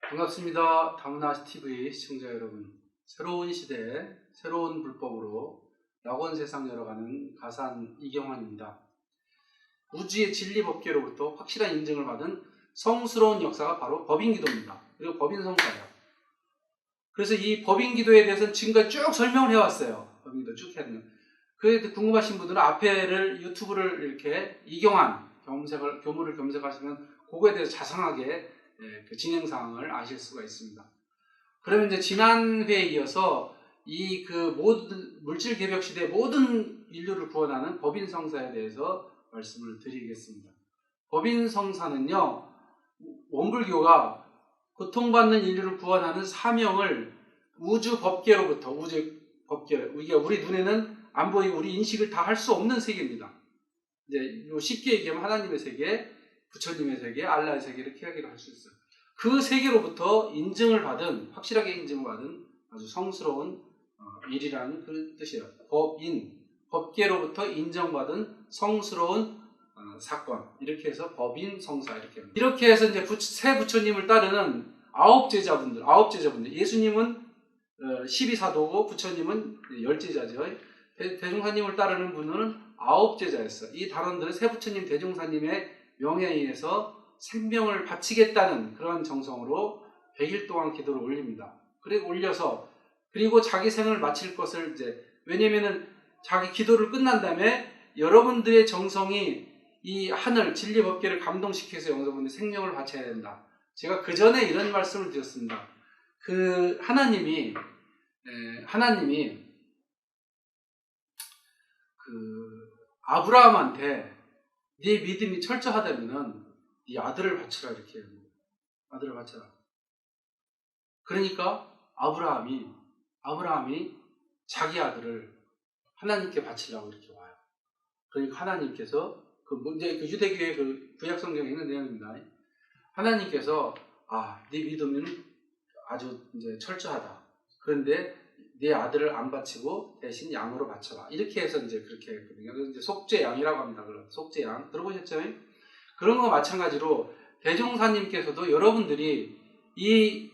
반갑습니다. 다문화TV 시청자 여러분. 새로운 시대, 새로운 불법으로 낙원 세상 열어가는 가산 이경환입니다. 우주의 진리법계로부터 확실한 인증을 받은 성스러운 역사가 바로 법인기도입니다. 그리고 법인성사예요. 그래서 이 법인기도에 대해서는 지금까지 쭉 설명을 해왔어요. 법인기도 쭉 해왔네요. 그래도 궁금하신 분들은 앞에를 유튜브를 이렇게 이경환 교무를 검색하시면 그거에 대해서 자세하게 그 진행사항을 아실 수가 있습니다. 그러면 이제 지난 회에 이어서 이 그 모든 물질 개벽 시대 모든 인류를 구원하는 법인 성사에 대해서 말씀을 드리겠습니다. 법인 성사는요, 원불교가 고통받는 인류를 구원하는 사명을 우주 법계로부터 이게 우리 눈에는 안 보이고 우리 인식을 다 할 수 없는 세계입니다. 이제 쉽게 얘기하면 하나님의 세계, 부처님의 세계, 알라의 세계 이렇게 이야기를 할 수 있어요. 그 세계로부터 인증을 받은, 확실하게 인증을 받은 아주 성스러운 일이라는 그 뜻이에요. 법계로부터 인정받은 성스러운 사건. 이렇게 해서 법인 성사 이렇게 합니다. 이렇게 해서 이제 새 부처님을 따르는 아홉 제자분들. 예수님은 12사도고 부처님은 10제자죠. 대종사님을 따르는 분은 9제자였어요. 이 단원들은 새 부처님 대종사님의 명예에 의해서 생명을 바치겠다는 그런 정성으로 100일 동안 기도를 올립니다. 그리고 자기 생을 마칠 것을 왜냐면은 자기 기도를 끝난 다음에 여러분들의 정성이 이 하늘 진리법계를 감동시켜서 여러분들의 생명을 바쳐야 된다. 제가 그 전에 이런 말씀을 드렸습니다. 하나님이 아브라함한테 네 믿음이 철저하다면은 네 아들을 바쳐라 이렇게 해요. 아들을 바쳐라. 그러니까 아브라함이 자기 아들을 하나님께 바치려고 이렇게 와요. 그러니까 하나님께서 그 유대교의 그 구약 성경에 있는 내용입니다. 하나님께서 네 믿음은 아주 이제 철저하다. 그런데 네 아들을 안 바치고 대신 양으로 바쳐라. 이렇게 해서 이제 그렇게 했거든요. 그래서 이제 속죄양이라고 합니다. 속죄양 들어보셨죠? 그런 거 마찬가지로 대종사님께서도 여러분들이 이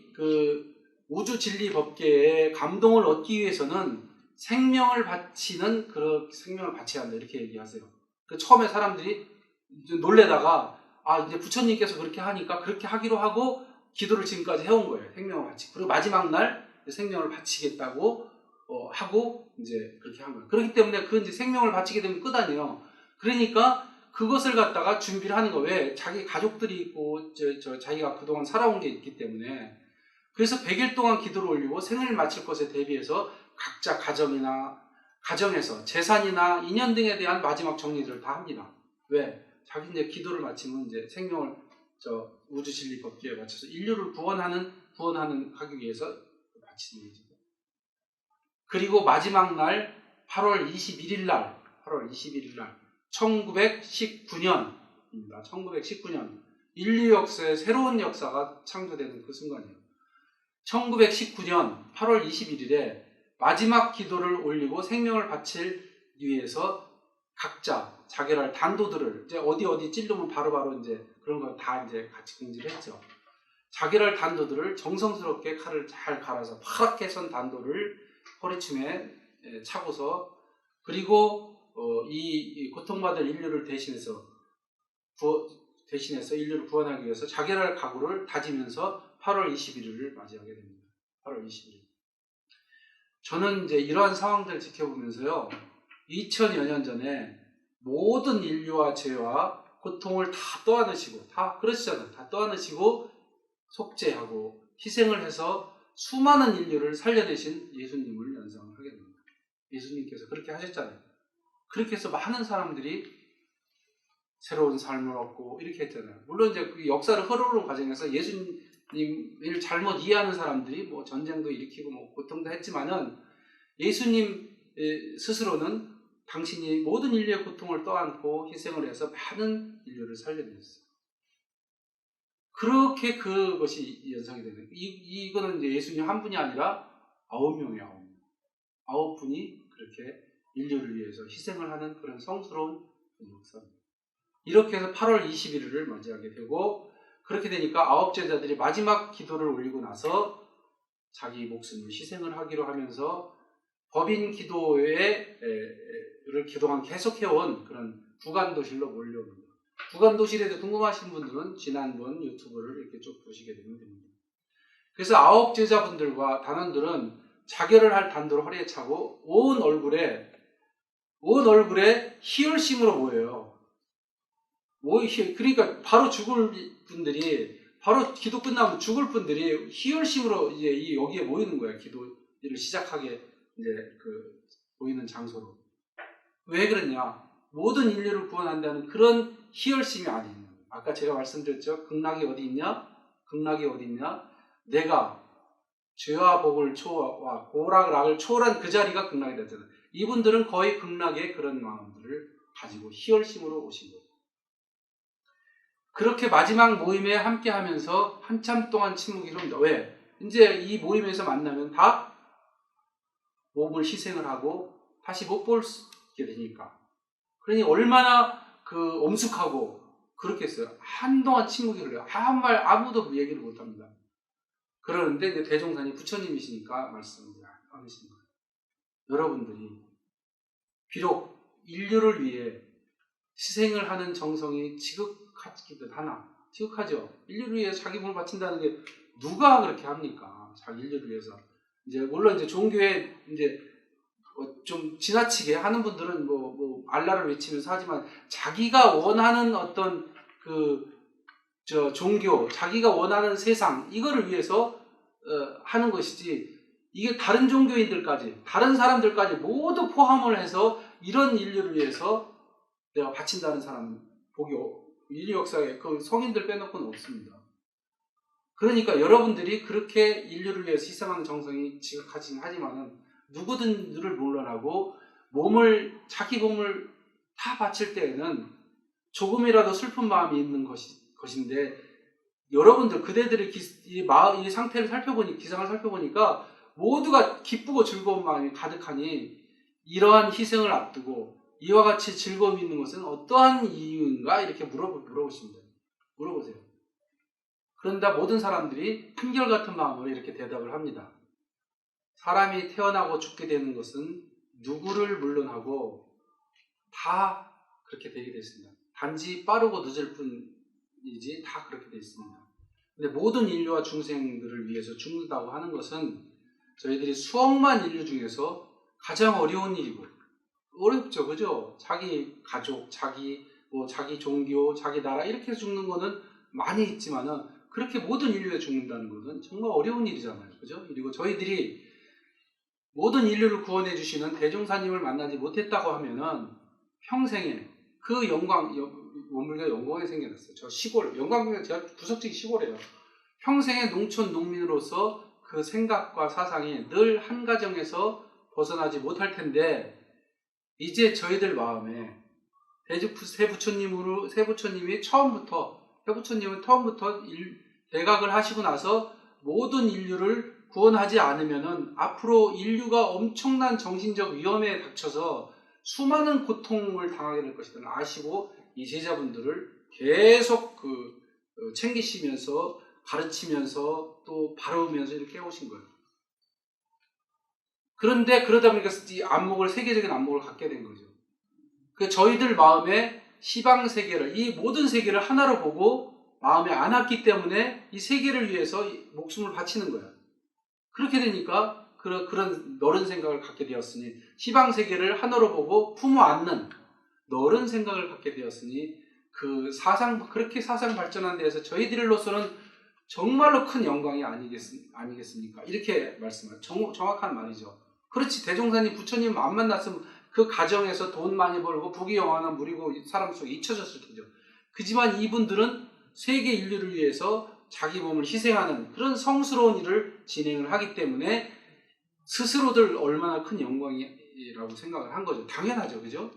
우주 진리 법계에 감동을 얻기 위해서는 생명을 바치는 그런 생명을 바쳐야 한다 이렇게 얘기하세요. 처음에 사람들이 놀래다가 이제 부처님께서 그렇게 하니까 그렇게 하기로 하고 기도를 지금까지 해온 거예요. 생명을 바치고. 그리고 마지막 날 생명을 바치겠다고 하고 이제 그렇게 한 거예요. 그렇기 때문에 이제 생명을 바치게 되면 끝 아니에요. 그러니까 그것을 갖다가 준비를 하는 거예요. 왜? 자기 가족들이 있고 자기가 그동안 살아온 게 있기 때문에. 그래서 100일 동안 기도를 올리고 생을 마칠 것에 대비해서 각자 가정에서 재산이나 인연 등에 대한 마지막 정리들을 다 합니다. 왜? 자기 이제 기도를 마치면 이제 생명을 우주 진리 법계에 맞춰서 인류를 구원하기 위해서 바치는 거죠. 그리고 마지막 날 8월 21일 날 1919년입니다. 1919년 인류 역사의 새로운 역사가 창조되는 그 순간이에요. 1919년 8월 21일에 마지막 기도를 올리고 생명을 바칠 위해서 각자 자결할 단도들을 이제 어디 찔르면 바로바로 이제 그런 거 다 이제 같이 공지를 했죠. 자결할 단도들을 정성스럽게 칼을 잘 갈아서 파랗게 선 단도를 허리춤에 차고서 그리고 이 고통받을 인류를 대신해서 인류를 구원하기 위해서 자결할 각오를 다지면서 8월 21일을 맞이하게 됩니다. 8월 21일. 저는 이제 이러한 상황들을 지켜보면서요, 2000여 년 전에 모든 인류와 죄와 고통을 다 떠안으시고, 다 그러시잖아요. 다 떠안으시고 속죄하고 희생을 해서 수많은 인류를 살려내신 예수님을 연상을 하게 됩니다. 예수님께서 그렇게 하셨잖아요. 그렇게 해서 많은 사람들이 새로운 삶을 얻고 이렇게 했잖아요. 물론 이제 그 역사를 흐르는 과정에서 예수님을 잘못 이해하는 사람들이 전쟁도 일으키고 고통도 했지만은 예수님 스스로는 당신이 모든 인류의 고통을 떠안고 희생을 해서 많은 인류를 살려냈어요. 그렇게 그것이 연상이 되는. 이거는 이제 예수님 한 분이 아니라 9명이에요. 9분이 그렇게 인류를 위해서 희생을 하는 그런 성스러운 역사입니다. 이렇게 해서 8월 21일을 맞이하게 되고, 그렇게 되니까 아홉 제자들이 마지막 기도를 올리고 나서 자기 목숨을 희생을 하기로 하면서 법인 기도를 그동안 계속해온 그런 구간도실로 몰려옵니다. 구간도실에도 궁금하신 분들은 지난번 유튜브를 이렇게 쭉 보시게 되면 됩니다. 그래서 아홉 제자분들과 단원들은 자결을 할 단도를 허리에 차고 온 얼굴에 희열심으로 모여요. 그러니까 바로 죽을 분들이, 바로 기도 끝나면 죽을 분들이 희열심으로 이제 여기에 모이는 거예요. 기도를 시작하게 이제 모이는 장소로. 왜 그러냐? 모든 인류를 구원한다는 그런 희열심이 아니에요. 아까 제가 말씀드렸죠. 극락이 어디 있냐? 극락이 어디 있냐? 내가 죄와 복을 초와 고락을 초월한 그 자리가 극락이 되잖아요. 이분들은 거의 극락의 그런 마음들을 가지고 희열심으로 오신 거예요. 그렇게 마지막 모임에 함께 하면서 한참 동안 침묵이 흐릅니다. 왜? 이제 이 모임에서 만나면 다 몸을 희생을 하고 다시 못 보게 되니까. 그러니 얼마나 엄숙하고 그렇겠어요. 한동안 침묵이 흘러요. 아무도 얘기를 못 합니다. 그러는데 이제 대종사님 부처님이시니까 말씀을 하시는 거예요. 여러분들이 비록 인류를 위해 희생을 하는 정성이 지극하기도 하나, 지극하죠. 인류를 위해 자기 몸을 바친다는 게 누가 그렇게 합니까? 자기 인류를 위해서. 이제 물론 이제 종교에 이제 좀 지나치게 하는 분들은 알라를 외치면서 하지만 자기가 원하는 어떤 종교, 자기가 원하는 세상 이거를 위해서 하는 것이지, 이게 다른 종교인들까지, 다른 사람들까지 모두 포함을 해서 이런 인류를 위해서 내가 바친다는 사람은 인류 역사에 그 성인들 빼놓고는 없습니다. 그러니까 여러분들이 그렇게 인류를 위해서 희생하는 정성이 지극하긴 하지만은 누구든지를 물러나고 자기 몸을 다 바칠 때에는 조금이라도 슬픈 마음이 있는 것인데, 여러분들 그대들의 이 상태를 기상을 살펴보니까 모두가 기쁘고 즐거운 마음이 가득하니 이러한 희생을 앞두고 이와 같이 즐거움이 있는 것은 어떠한 이유인가? 이렇게 물어보십니다. 물어보세요. 그런데 모든 사람들이 한결같은 마음으로 이렇게 대답을 합니다. 사람이 태어나고 죽게 되는 것은 누구를 물론하고 다 그렇게 되게 되어 있습니다. 단지 빠르고 늦을 뿐이지 다 그렇게 되어 있습니다. 근데 모든 인류와 중생들을 위해서 죽는다고 하는 것은 저희들이 수억만 인류 중에서 가장 어려운 일이고, 어렵죠, 그죠? 자기 가족, 자기 종교, 자기 나라 이렇게 죽는 거는 많이 있지만은 그렇게 모든 인류에 죽는다는 것은 정말 어려운 일이잖아요, 그죠? 그리고 저희들이 모든 인류를 구원해 주시는 대종사님을 만나지 못했다고 하면은 평생에 그 원불교가 영광에 생겨났어요. 저 시골, 영광교가 제가 구석지기 시골이에요. 평생의 농촌 농민으로서 그 생각과 사상이 늘 한 가정에서 벗어나지 못할 텐데, 이제 저희들 마음에 새 부처님은 처음부터 대각을 하시고 나서 모든 인류를 구원하지 않으면은 앞으로 인류가 엄청난 정신적 위험에 닥쳐서 수많은 고통을 당하게 될 것이다 아시고, 이 제자분들을 계속 챙기시면서 가르치면서 또 바르면서 이렇게 해오신 거예요. 그런데 그러다 보니까 이 세계적인 안목을 갖게 된 거죠. 저희들 마음에 시방 세계를, 이 모든 세계를 하나로 보고 마음에 안았기 때문에 이 세계를 위해서 목숨을 바치는 거예요. 그렇게 되니까 그런 너른 생각을 갖게 되었으니, 시방 세계를 하나로 보고 품어 안는 너른 생각을 갖게 되었으니, 그렇게 사상 발전한 데에서 저희들로서는 정말로 큰 영광이 아니겠습니까? 이렇게 말씀하죠. 정확한 말이죠. 그렇지, 대종사님 부처님 안 만났으면 그 가정에서 돈 많이 벌고 부귀영화는 누리고 사람 속에 잊혀졌을 테죠. 그지만 이분들은 세계 인류를 위해서 자기 몸을 희생하는 그런 성스러운 일을 진행을 하기 때문에 스스로들 얼마나 큰 영광이라고 생각을 한 거죠. 당연하죠, 그죠?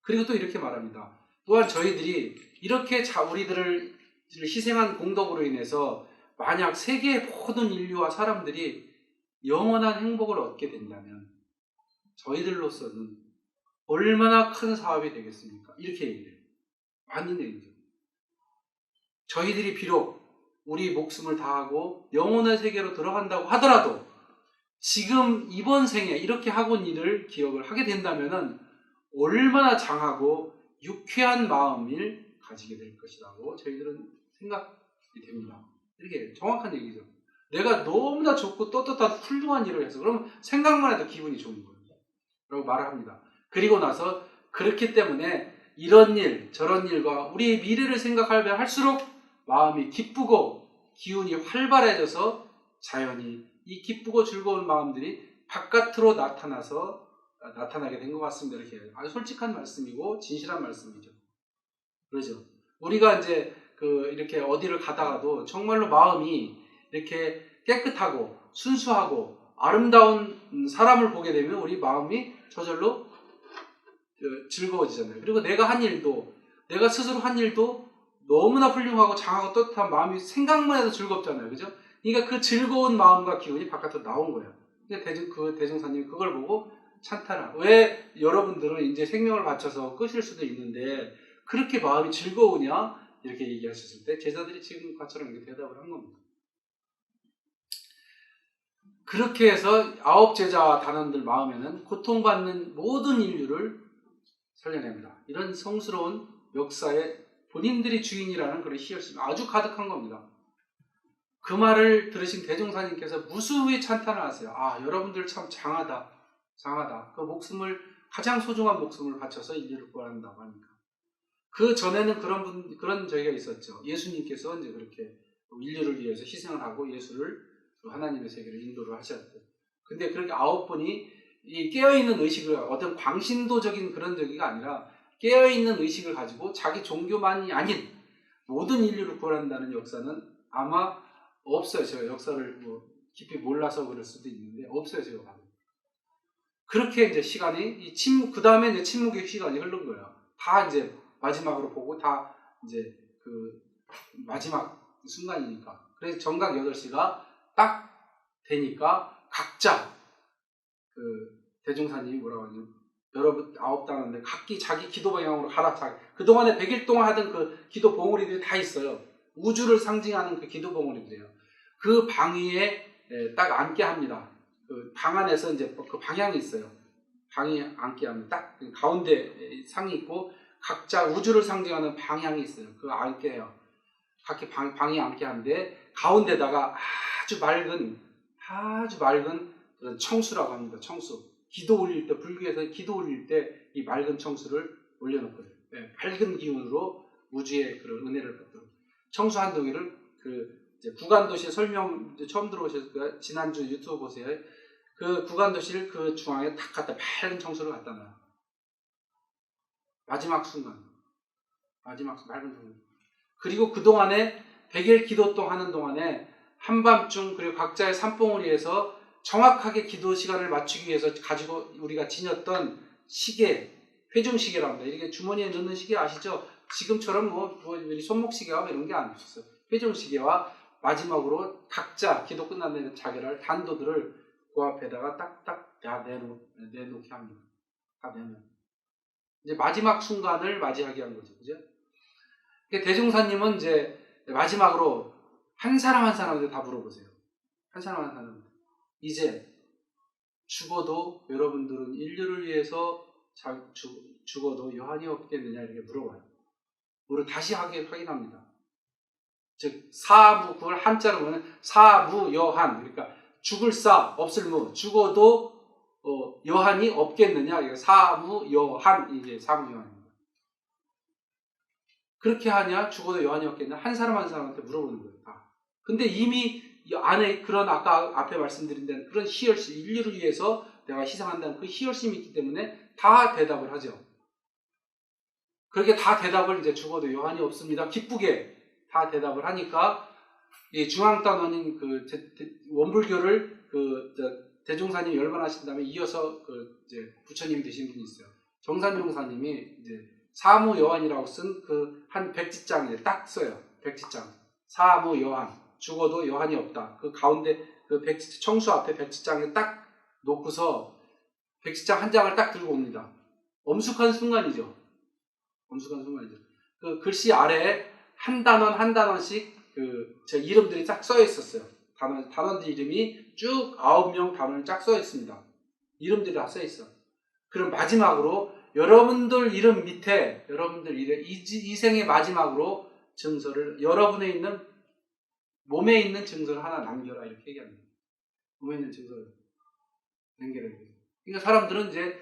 그리고 또 이렇게 말합니다. 또한 저희들이 이렇게 우리들을 희생한 공덕으로 인해서 만약 세계의 모든 인류와 사람들이 영원한 행복을 얻게 된다면 저희들로서는 얼마나 큰 사업이 되겠습니까? 이렇게 얘기해요. 맞는 얘기죠. 저희들이 비록 우리 목숨을 다하고 영혼의 세계로 들어간다고 하더라도 지금 이번 생에 이렇게 하고 온 일을 기억을 하게 된다면은 얼마나 장하고 유쾌한 마음을 가지게 될 것이라고 저희들은 생각이 됩니다. 이렇게 정확한 얘기죠. 내가 너무나 좋고 떳떳한 훌륭한 일을 해서 그러면 생각만 해도 기분이 좋은 거예요. 라고 말을 합니다. 그리고 나서 그렇기 때문에 이런 일 저런 일과 우리의 미래를 생각하면 할수록 마음이 기쁘고 기운이 활발해져서 자연히 이 기쁘고 즐거운 마음들이 바깥으로 나타나게 된 것 같습니다. 이렇게 아주 솔직한 말씀이고 진실한 말씀이죠. 그렇죠. 우리가 이제 이렇게 어디를 가다가도 정말로 마음이 이렇게 깨끗하고 순수하고 아름다운 사람을 보게 되면 우리 마음이 저절로 즐거워지잖아요. 그리고 내가 스스로 한 일도 너무나 훌륭하고 장하고 떳떳한 마음이 생각만 해도 즐겁잖아요. 그죠? 그러니까 그 즐거운 마음과 기운이 바깥으로 나온 거예요. 그러니까 대종사님이 그걸 보고 찬탄을. 왜 여러분들은 이제 생명을 바쳐서 끄실 수도 있는데 그렇게 마음이 즐거우냐? 이렇게 얘기하셨을 때 제자들이 지금 과처럼 이렇게 대답을 한 겁니다. 그렇게 해서 9제자와 단원들 마음에는 고통받는 모든 인류를 살려냅니다. 이런 성스러운 역사에 본인들이 주인이라는 그런 희열심이 아주 가득한 겁니다. 그 말을 들으신 대종사님께서 무수히 찬탄을 하세요. 아, 여러분들 참 장하다. 그 가장 소중한 목숨을 바쳐서 인류를 구한다고 하니까. 그 전에는 그런 저희가 있었죠. 예수님께서 이제 그렇게 인류를 위해서 희생을 하고 예수를 하나님의 세계로 인도를 하셨고. 근데 그렇게 9분이 이 깨어있는 의식을, 어떤 광신도적인 그런 저기가 아니라 깨어있는 의식을 가지고 자기 종교만이 아닌 모든 인류를 구한다는 역사는 아마 없어요. 제가 역사를 깊이 몰라서 그럴 수도 있는데 없어요. 제가 봐도. 그렇게 이제 시간이 그 다음에 이제 침묵의 시간이 흐른 거예요. 다 이제 마지막으로 보고 다 이제 그 마지막 순간이니까. 그래서 정각 8시가 딱 되니까 각자 대종사님이 뭐라고 하냐면 여러분 9단원인데 각기 자기 기도 방향으로 가라. 그동안에 100일 동안 하던 그 기도 봉우리들이 다 있어요. 우주를 상징하는 그 기도 봉우리들이에요. 그 방 위에 딱 앉게 합니다. 그 방 안에서 이제 그 방향이 있어요. 방이 앉게 합니다. 딱 가운데 상이 있고 각자 우주를 상징하는 방향이 있어요. 그거 앉게 해요. 각기 방이 앉게 하는데 가운데다가 아주 맑은 그런 청수라고 합니다. 청수. 기도 올릴 때, 불교에서 기도 올릴 때 이 맑은 청수를 올려놓거든요. 밝은 기운으로 우주의 그런 은혜를 받도록. 청수 한 덩이를 이제 구간도시 설명 처음 들어오셨을 거예요. 지난주 유튜브 보세요. 그 구간도시를 그 중앙에 탁 갖다 밝은 청수를 갖다 놔요. 마지막 순간. 맑은 순간. 그리고 그동안에 100일 기도동 하는 동안에 한밤중 그리고 각자의 산봉우리에서 정확하게 기도 시간을 맞추기 위해서 가지고 우리가 지녔던 시계, 회중시계라고 합니다. 이렇게 주머니에 넣는 시계 아시죠? 지금처럼 손목시계와 이런 게 안 있었어요. 회중시계와 마지막으로 각자 기도 끝난 다음에 자결할 단도들을 그 앞에다가 딱딱 내놓게 합니다. 다 내놓. 이제 마지막 순간을 맞이하게 한 거죠. 그죠? 대종사님은 이제 마지막으로 한 사람 한 사람한테 다 물어보세요. 한 사람 한 사람한테. 이제 죽어도 여러분들은 인류를 위해서 죽어도 여한이 없겠느냐 이렇게 물어봐요. 우리 다시 확인합니다. 즉 사무, 그걸 한자로 보면 사무여한, 그러니까 죽을 사 없을 무, 죽어도 여한이 없겠느냐, 이거 사무여한, 이게 사무여한입니다. 그렇게 하냐, 죽어도 여한이 없겠느냐, 한 사람 한 사람한테 물어보는 거예요. 다. 근데 이미 이 안에 그런 아까 앞에 말씀드린 대로 그런 희열심, 인류를 위해서 내가 희생한다는 그 희열심이 있기 때문에 다 대답을 하죠. 그렇게 다 대답을 이제 죽어도 여한이 없습니다. 기쁘게 다 대답을 하니까 이 중앙단원인 원불교를 대종사님이 열반하신 다음에 이어서 이제 부처님이 되신 분이 있어요. 정산종사님이 이제 사무여한이라고 쓴 그 한 백지장에 딱 써요. 백지장. 사무여한. 죽어도 여한이 없다. 그 가운데 청수 앞에 백지장에 딱 놓고서 백지장 한 장을 딱 들고 옵니다. 엄숙한 순간이죠. 그 글씨 아래에 한 단원 한 단원씩 저 이름들이 쫙 써 있었어요. 단원들 이름이 쭉 9명 단원이 쫙 써 있습니다. 이름들이 다 써 있어. 그럼 마지막으로 여러분들 이름 밑에 여러분들 이름 이 생의 마지막으로 증서를 여러분의 있는 몸에 있는 증서를 하나 남겨라 이렇게 얘기합니다. 몸에 있는 증서를 남겨라. 그러니까 사람들은 이제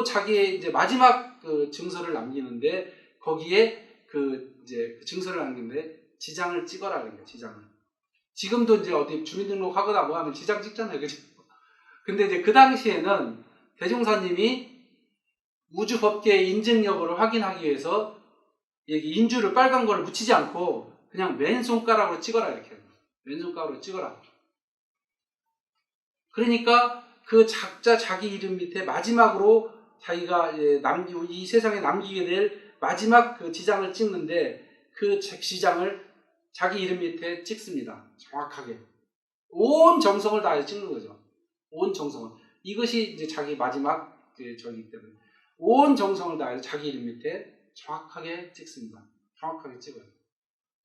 자기의 이제 마지막 그 증서를 남기는데 거기에 이제 증서를 남기는데 지장을 찍어라 그러니까 지장을. 지금도 이제 어디 주민등록하거나 뭐 하면 지장 찍잖아요, 그죠? 근데 이제 그 당시에는 대종사님이 우주법계의 인증 여부를 확인하기 위해서 여기 인주를 빨간 걸 묻히지 않고 그냥 맨손가락으로 찍어라 이렇게. 맨손가락으로 찍어라. 그러니까 그 자기 이름 밑에 마지막으로 자기가 이 세상에 남기게 될 마지막 그 지장을 찍는데 그 지장을 자기 이름 밑에 찍습니다. 정확하게. 온 정성을 다해서 찍는 거죠. 온 정성을. 이것이 이제 자기 마지막 저기 때문에 온 정성을 다해서 자기 이름 밑에 정확하게 찍습니다. 정확하게 찍어요.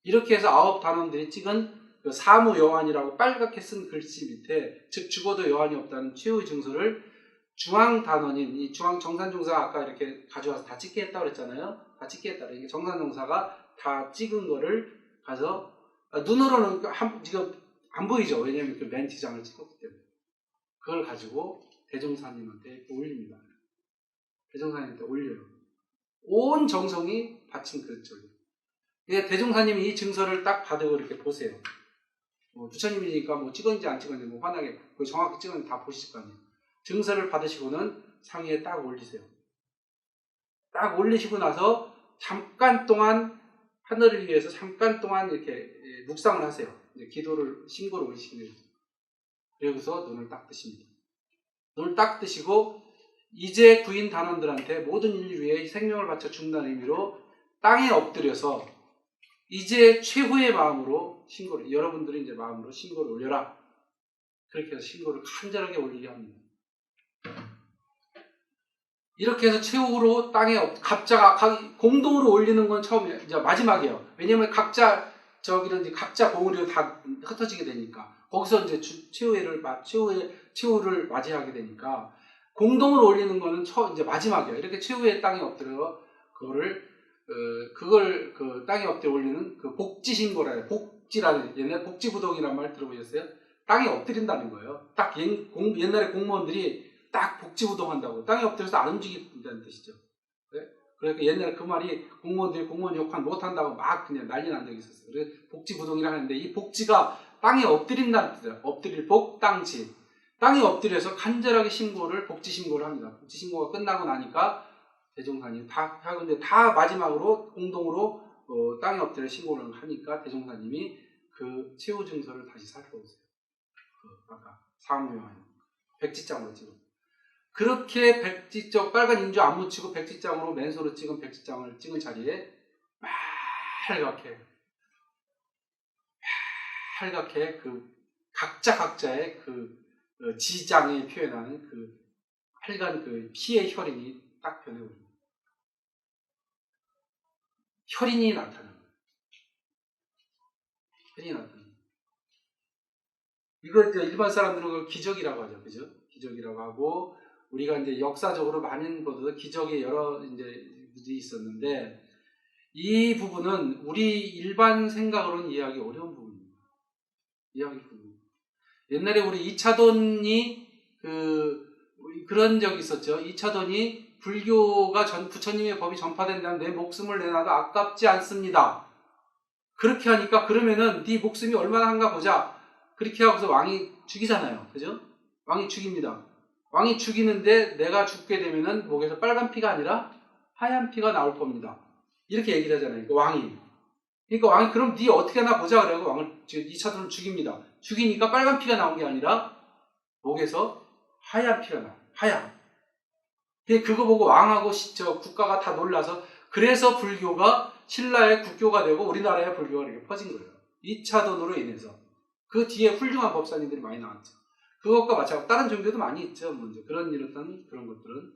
이렇게 해서 9단원들이 찍은 그 사무 여환이라고 빨갛게 쓴 글씨 밑에 즉 죽어도 여환이 없다는 최후의 증서를 중앙단원인 이 정산종사가 아까 이렇게 가져와서 다 찍게 했다고 그랬잖아요. 다 찍게 했다. 이게 정산종사가 다 찍은 거를 가서 눈으로는 지금 안 보이죠. 왜냐하면 그 맨 지장을 찍었기 때문에. 그걸 가지고 대종사님한테 올립니다. 대종사님한테 올려요. 온 정성이 바친 그릇죠. 대종사님이 이 증서를 딱 받고 이렇게 보세요. 부처님이니까 뭐 찍었는지 안 찍었는지 뭐 환하게 정확히 찍었는지 다 보실 거 아니에요. 증서를 받으시고는 상위에 딱 올리세요. 딱 올리시고 나서 잠깐 동안 하늘을 위해서 잠깐 동안 이렇게 묵상을 하세요. 이제 기도를 신고를 올리시는 거죠. 그리고서 눈을 딱 뜨십니다. 눈을 딱 뜨시고 이제 구인 단원들한테 모든 인류 위해 생명을 바쳐 죽는다는 의미로 땅에 엎드려서 이제 최후의 마음으로 신고를 여러분들이 이제 마음으로 신고를 올려라. 그렇게 해서 신고를 간절하게 올리게 합니다. 이렇게 해서 최후로 땅에 각자가 공동으로 올리는 건 처음이에요. 이제 마지막이에요. 왜냐면 각자 공으로 다 흩어지게 되니까 거기서 이제 최후를 맞이하게 되니까 공동으로 올리는 거는 이제 마지막이에요. 이렇게 최후의 땅에 엎드려 그걸 땅에 엎드려 올리는 그 복지 신고라 해요. 복지라는 옛날 복지부동이라는 말 들어보셨어요? 땅에 엎드린다는 거예요. 딱 옛날에 공무원들이 딱 복지부동 한다고 땅에 엎드려서 안 움직인다는 뜻이죠. 그러니까 옛날에 그 말이 공무원들이 공무원 욕한 못한다고 막 그냥 난리 난 적이 있었어요. 그래서 복지부동이라 하는데 이 복지가 땅에 엎드린다는 뜻이에요. 엎드릴 복, 땅지. 땅에 엎드려서 간절하게 복지 신고를 합니다. 복지 신고가 끝나고 나니까 대종사님 근데 다 마지막으로 공동으로 땅에 엎드려 신고를 하니까 대종사님이 그 최후 증서를 다시 살펴보세요. 아까 사무용환 백지장으로 찍은 그렇게 백지장 빨간 인주 안 묻히고 백지장으로 맨손으로 찍은 백지장을 찍은 자리에 빨갛게 그 각자의 그 지장에 표현하는 그 빨간 그 피의 혈인이 딱 변해버립니다. 혈인이 나타나는 거예요. 혈인이 나타나는 거예요. 이거 이제 일반 사람들은 그걸 기적이라고 하죠. 그죠? 기적이라고 하고, 우리가 이제 역사적으로 많은 것도 기적의 여러 이제 있었는데, 이 부분은 우리 일반 생각으로는 이해하기 어려운 부분입니다. 옛날에 우리 이차돈이 그런 적이 있었죠. 이차돈이 불교가 부처님의 법이 전파된다면 내 목숨을 내놔도 아깝지 않습니다. 그렇게 하니까 그러면은 네 목숨이 얼마나 한가 보자. 그렇게 하고서 왕이 죽이잖아요. 그죠? 왕이 죽입니다. 왕이 죽이는데 내가 죽게 되면은 목에서 빨간 피가 아니라 하얀 피가 나올 겁니다. 이렇게 얘기를 하잖아요. 그러니까 왕이 그럼 네 어떻게 하나 보자 그러고 왕을 이차돈을 죽입니다. 죽이니까 빨간 피가 나온 게 아니라 목에서 하얀 피가 나와요. 하얀. 그거 보고 왕하고 국가가 다 놀라서 그래서 불교가 신라의 국교가 되고 우리나라의 불교가 이렇게 퍼진 거예요. 이차돈으로 인해서. 그 뒤에 훌륭한 법사님들이 많이 나왔죠. 그것과 마찬가지로 다른 종교도 많이 있죠. 뭐 이제 그런 것들은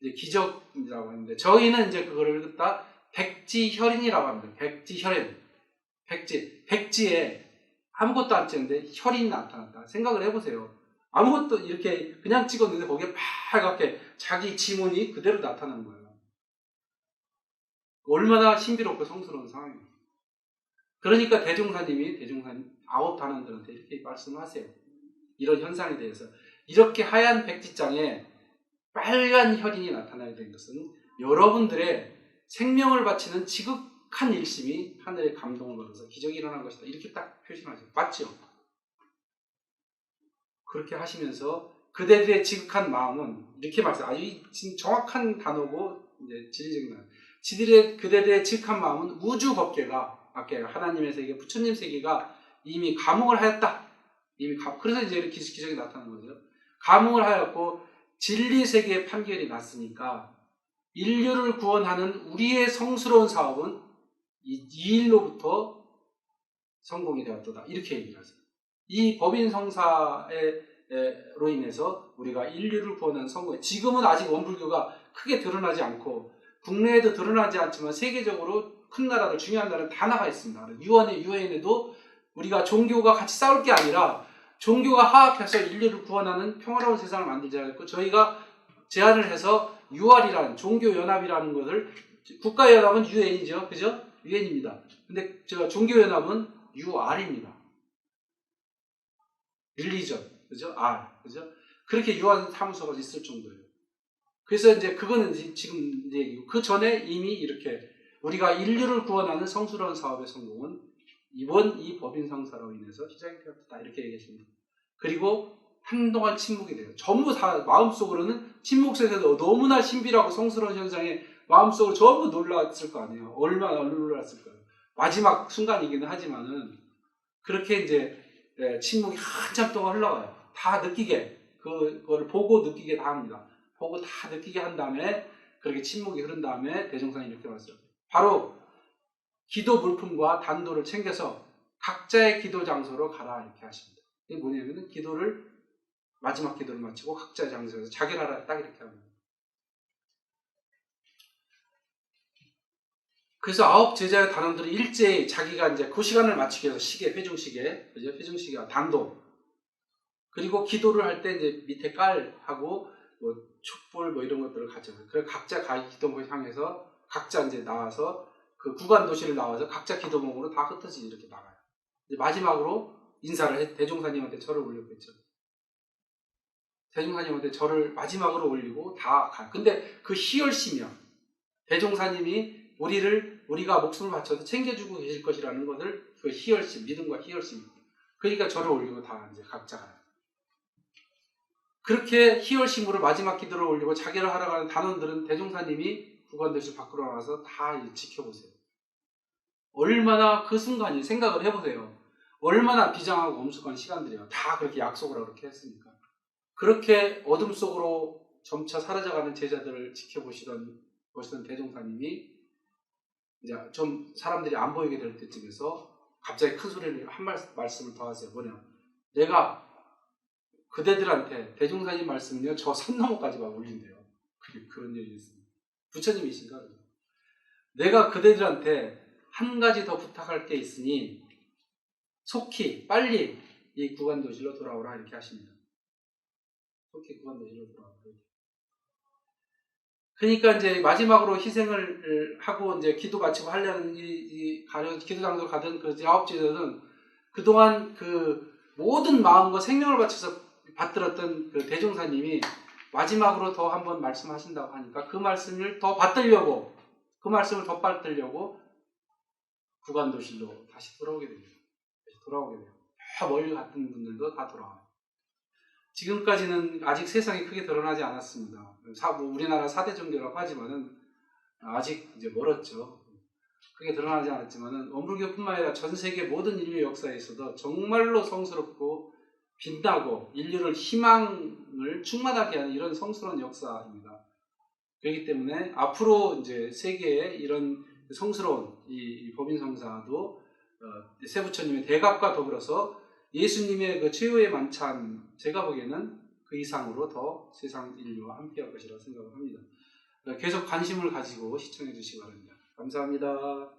이제 기적이라고 하는데 저희는 이제 그거를 갖다 백지혈인이라고 합니다. 백지혈인. 백지에 아무것도 안 찍었는데 혈이 나타났다. 생각을 해보세요. 아무것도 이렇게 그냥 찍었는데 거기에 빨갛게 자기 지문이 그대로 나타난 거예요. 얼마나 신비롭고 성스러운 상황이에요. 그러니까 대종사님이 9단원들한테 이렇게 말씀을 하세요. 이런 현상에 대해서. 이렇게 하얀 백지장에 빨간 혈인이 나타나게 된 것은 여러분들의 생명을 바치는 지극한 일심이 하늘의 감동을 받아서 기적이 일어난 것이다. 이렇게 딱 표시하죠. 맞죠? 그렇게 하시면서 그대들의 지극한 마음은 이렇게 아주 지금 정확한 단어고 이제 진리적인 단어. 그대들의 지극한 마음은 우주 법계가 아까 하나님의 세계, 부처님 세계가 이미 감흥을 하였다. 그래서 이제 이렇게 기적이 나타나는 거죠. 감흥을 하였고 진리 세계의 판결이 났으니까 인류를 구원하는 우리의 성스러운 사업은 이 일로부터 성공이 되었다. 이렇게 얘기를 하세요. 이 법인 성사로 인해서 우리가 인류를 구원하는 성공. 지금은 아직 원불교가 크게 드러나지 않고 국내에도 드러나지 않지만 세계적으로 큰 나라들, 중요한 나라는 다 나가 있습니다. 유엔에도 우리가 종교가 같이 싸울 게 아니라 종교가 화합해서 인류를 구원하는 평화로운 세상을 만들자 했고, 저희가 제안을 해서 UR이라는 종교연합이라는 것을, 국가연합은 UN이죠. 그죠? UN입니다. 근데 종교연합은 UR입니다. 릴리전. 그죠? R. 그죠? 그렇게 유한 사무소가 있을 정도예요. 그래서 이제 그거는 지금 얘기고, 그 전에 이미 이렇게 우리가 인류를 구원하는 성스러운 사업의 성공은 이번 이 법인 성사로 인해서 시작이 되었다. 이렇게 얘기했습니다. 그리고 한동안 침묵이 돼요. 전부 다 마음속으로는 침묵 속에서 너무나 신비하고 성스러운 현상에 마음속으로 전부 놀랐을 거 아니에요. 얼마나 놀랐을 거예요. 마지막 순간이기는 하지만은 그렇게 이제 침묵이 한참 동안 흘러가요. 다 느끼게 그걸 보고 느끼게 다 합니다. 보고 다 느끼게 한 다음에 그렇게 침묵이 흐른 다음에 대종사님이 이렇게 말했어요. 바로 기도 물품과 단도를 챙겨서 각자의 기도 장소로 가라 이렇게 하십니다. 이게 뭐냐면은 마지막 기도를 마치고 각자의 장소에서 자결하라 딱 이렇게 합니다. 그래서 9 제자의 단원들이 일제히 자기가 이제 그 시간을 맞추기 위해서 회중시계, 그죠? 회중시계, 단도. 그리고 기도를 할 때 이제 밑에 깔하고 뭐 촛불 뭐 이런 것들을 가져요. 그래서 각자 기도목을 향해서 각자 이제 나와서 그 구간 도시를 나와서 각자 기도목으로 다 흩어지게 이렇게 나가요. 이제 마지막으로 인사를 해, 대종사님한테 절을 올렸겠죠. 대종사님한테 절을 마지막으로 올리고 다 가요. 근데 그 희열심이요. 대종사님이 우리가 목숨을 바쳐서 챙겨주고 계실 것이라는 것을 그 희열심, 믿음과 희열심. 그러니까 절을 올리고 다 이제 각자 가요. 그렇게 희열심으로 마지막 기도를 올리고 자결을 하러 가는 단원들은 대종사님이 구간도시 밖으로 나와서 다 지켜보세요. 얼마나 그 순간이 생각을 해보세요. 얼마나 비장하고 엄숙한 시간들이에요. 다 그렇게 약속을 하고 그렇게 했으니까. 그렇게 어둠 속으로 점차 사라져가는 제자들을 지켜보시던 대종사님이 이제 좀 사람들이 안 보이게 될 때쯤에서 갑자기 큰 소리를 한 말씀을 더 하세요. 뭐냐? 내가 그대들한테 대종사님 말씀은요, 저 산 너머까지 막 울린대요. 그런 얘기 있습니다. 부처님이신가? 내가 그대들한테 한 가지 더 부탁할 게 있으니 속히 빨리 이 구간도실로 돌아오라 이렇게 하십니다. 속히 구간도실로 돌아오라. 그러니까 이제 마지막으로 희생을 하고 이제 기도 마치고 하려는 기도장도 가던 그 9 제자들은 그동안 그 모든 마음과 생명을 바쳐서 받들었던 그 대종사님이 마지막으로 더 한번 말씀하신다고 하니까 그 말씀을 더 받들려고 구간도실로 다시 돌아오게 됩니다. 멀리 갔던 분들도 다 돌아와요. 지금까지는 아직 세상이 크게 드러나지 않았습니다. 우리나라 4대 종교라고 하지만은 아직 이제 멀었죠. 크게 드러나지 않았지만은 원불교뿐만 아니라 전 세계 모든 인류 역사에 있어도 정말로 성스럽고 빛나고 인류를 희망을 충만하게 하는 이런 성스러운 역사입니다. 그렇기 때문에 앞으로 이제 세계에 이런 성스러운 이 법인성사도 세부처님의 대각과 더불어서 예수님의 그 최후의 만찬, 제가 보기에는 그 이상으로 더 세상 인류와 함께할 것이라고 생각을 합니다. 계속 관심을 가지고 시청해 주시기 바랍니다. 감사합니다.